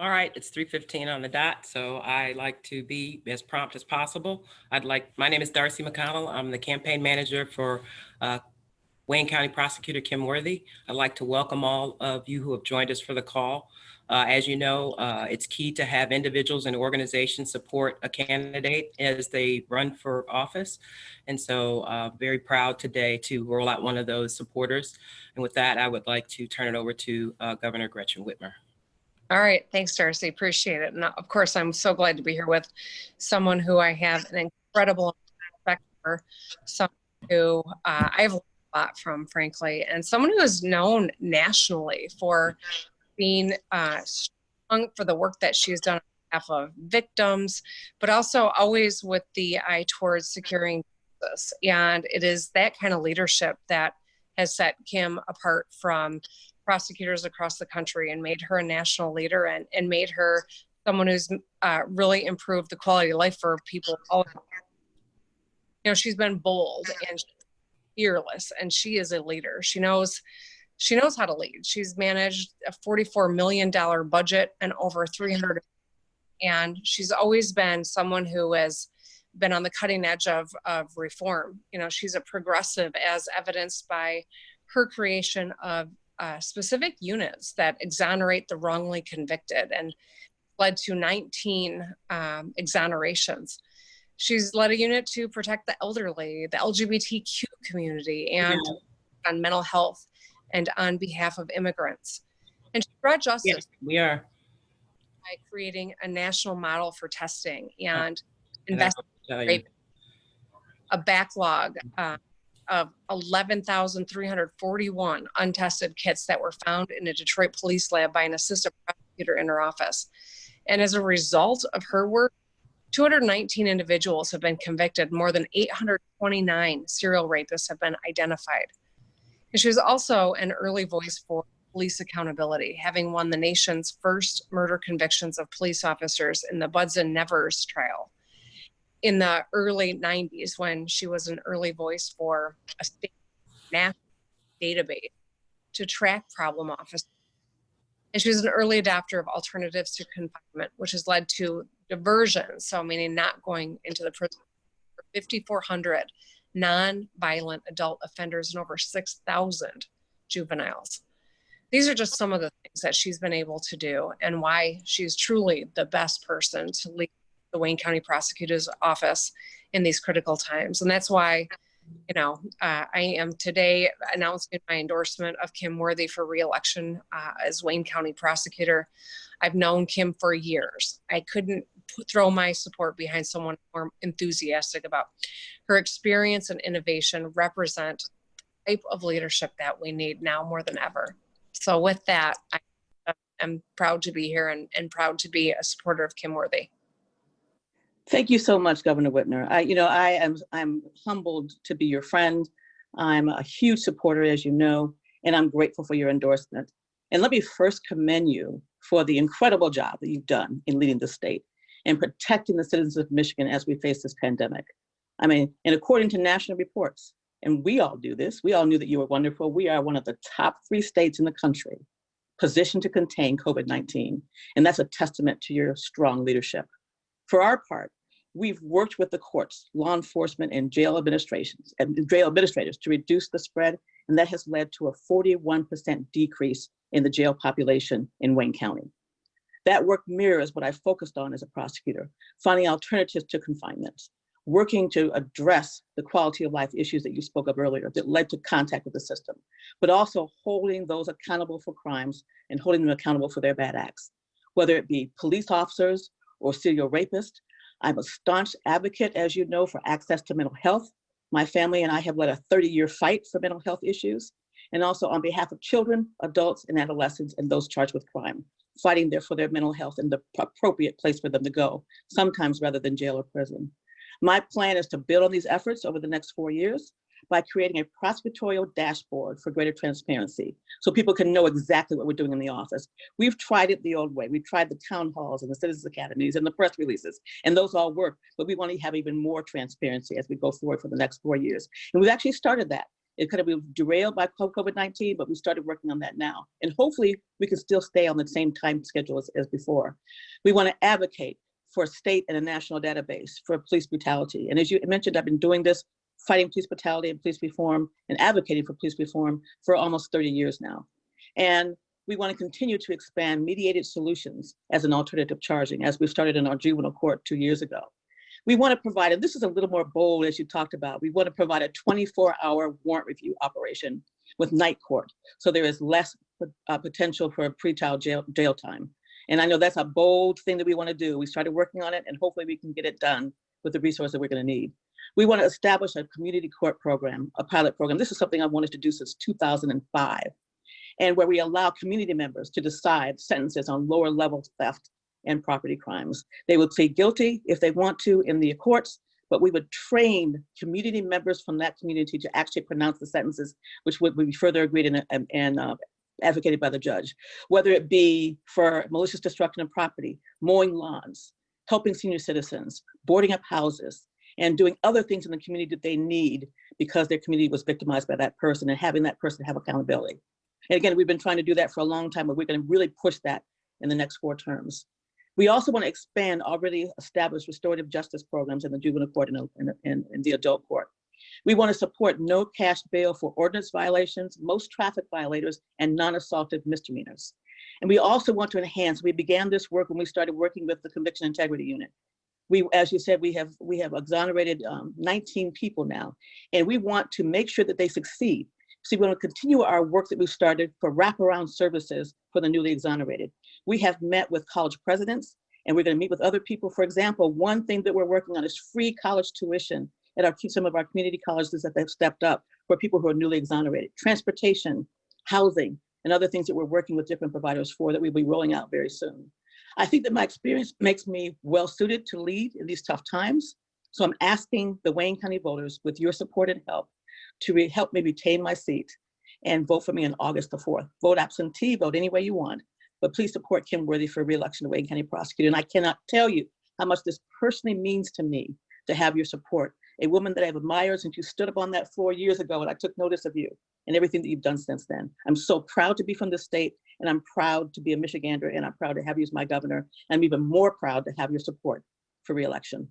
All right, it's 3:15 on the dot, so I like to be as prompt as possible. My name is Darcy McConnell. I'm the campaign manager for Wayne County Prosecutor Kym Worthy. I'd like to welcome all of you who have joined us for the call. As you know, it's key to have individuals and organizations support a candidate as they run for office. And so very proud today to roll out one of those supporters. And with that, I would like to turn it over to Governor Gretchen Whitmer. All right. Thanks, Darcy. Appreciate it. And of course, I'm so glad to be here with someone who I have an incredible respect for, someone who I have a lot from, frankly, and someone who is known nationally for being strong for the work that she's done on behalf of victims, but also always with the eye towards securing justice. And it is that kind of leadership that has set Kym apart from prosecutors across the country and made her a national leader and made her someone who's really improved the quality of life for people all around. You know, she's been bold and fearless, and she is a leader. She knows how to lead. She's managed a $44 million budget and over 300, and she's always been someone who has been on the cutting edge of reform. You know, she's a progressive, as evidenced by her creation of specific units that exonerate the wrongly convicted and led to 19 exonerations. She's led a unit to protect the elderly, the LGBTQ community, and on mental health and on behalf of immigrants. And she brought justice. Yeah, by creating a national model for testing and investing a backlog of 11,341 untested kits that were found in a Detroit police lab by an assistant prosecutor in her office. And as a result of her work, 219 individuals have been convicted. More than 829 serial rapists have been identified. And she was also an early voice for police accountability, having won the nation's first murder convictions of police officers in the Buds and Nevers trial in the early 90s, when she was an early voice for a state national database to track problem officers. And she was an early adopter of alternatives to confinement, which has led to diversion, so meaning not going into the prison, for 5,400 non-violent adult offenders and over 6,000 juveniles. These are just some of the things that she's been able to do and why she's truly the best person to lead the Wayne County Prosecutor's Office in these critical times. And that's why, you know, I am today announcing my endorsement of Kym Worthy for re-election as Wayne County Prosecutor. I've known Kym for years. I couldn't throw my support behind someone more enthusiastic about her experience and innovation represent the type of leadership that we need now more than ever. So with that, I am proud to be here and proud to be a supporter of Kym Worthy. Thank you so much, Governor Whitmer. I'm humbled to be your friend. I'm a huge supporter, as you know, and I'm grateful for your endorsement. And let me first commend you for the incredible job that you've done in leading the state and protecting the citizens of Michigan as we face this pandemic. I mean, and according to national reports, and we all do this, we all knew that you were wonderful. We are one of the top 3 states in the country positioned to contain COVID-19. And that's a testament to your strong leadership. For our part, we've worked with the courts, law enforcement, and jail administrators to reduce the spread, and that has led to a 41% decrease in the jail population in Wayne County. That work mirrors what I focused on as a prosecutor, finding alternatives to confinement, working to address the quality of life issues that you spoke of earlier that led to contact with the system, but also holding those accountable for crimes and holding them accountable for their bad acts, whether it be police officers or serial rapists. I'm a staunch advocate, as you know, for access to mental health. My family and I have led a 30-year fight for mental health issues, and also on behalf of children, adults, and adolescents, and those charged with crime, fighting there for their mental health and the appropriate place for them to go, sometimes rather than jail or prison. My plan is to build on these efforts over the next 4 years by creating a prosecutorial dashboard for greater transparency so people can know exactly what we're doing in the office. We've tried it the old way. We've tried the town halls and the citizens academies and the press releases, and those all work, but we want to have even more transparency as we go forward for the next 4 years. And we've actually started that. It could have been derailed by COVID-19, but we started working on that now. And hopefully we can still stay on the same time schedule as before. We want to advocate for a state and a national database for police brutality. And as you mentioned, I've been doing this, fighting police brutality and police reform and advocating for police reform for almost 30 years now. And we want to continue to expand mediated solutions as an alternative charging, as we started in our juvenile court 2 years ago. We want to provide, and this is a little more bold as you talked about, we want to provide a 24-hour warrant review operation with night court. So there is less potential for pretrial jail time. And I know that's a bold thing that we want to do. We started working on it, and hopefully we can get it done with the resources that we're going to need. We want to establish a community court program, a pilot program. This is something I wanted to do since 2005, and where we allow community members to decide sentences on lower level theft and property crimes. They would plead guilty if they want to in the courts, but we would train community members from that community to actually pronounce the sentences, which would be further agreed and advocated by the judge, whether it be for malicious destruction of property, mowing lawns, helping senior citizens, boarding up houses, and doing other things in the community that they need because their community was victimized by that person, and having that person have accountability. And again, we've been trying to do that for a long time, but we're going to really push that in the next 4 terms. We also want to expand already established restorative justice programs in the juvenile court and the adult court. We want to support no cash bail for ordinance violations, most traffic violators, and non-assaultive misdemeanors. And we also want to enhance, we began this work when we started working with the Conviction Integrity Unit. We, as you said, we have exonerated 19 people now, and we want to make sure that they succeed. So we want to continue our work that we've started for wraparound services for the newly exonerated. We have met with college presidents, and we're going to meet with other people. For example, one thing that we're working on is free college tuition at some of our community colleges that they've stepped up for people who are newly exonerated. Transportation, housing, and other things that we're working with different providers for that we'll be rolling out very soon. I think that my experience makes me well suited to lead in these tough times. So I'm asking the Wayne County voters, with your support and help, to help me retain my seat and vote for me on August the 4th. Vote absentee, vote any way you want, but please support Kym Worthy for re-election to Wayne County Prosecutor. And I cannot tell you how much this personally means to me to have your support. A woman that I've admired since you stood up on that floor years ago, and I took notice of you and everything that you've done since then. I'm so proud to be from this state, and I'm proud to be a Michigander, and I'm proud to have you as my governor. And I'm even more proud to have your support for re-election.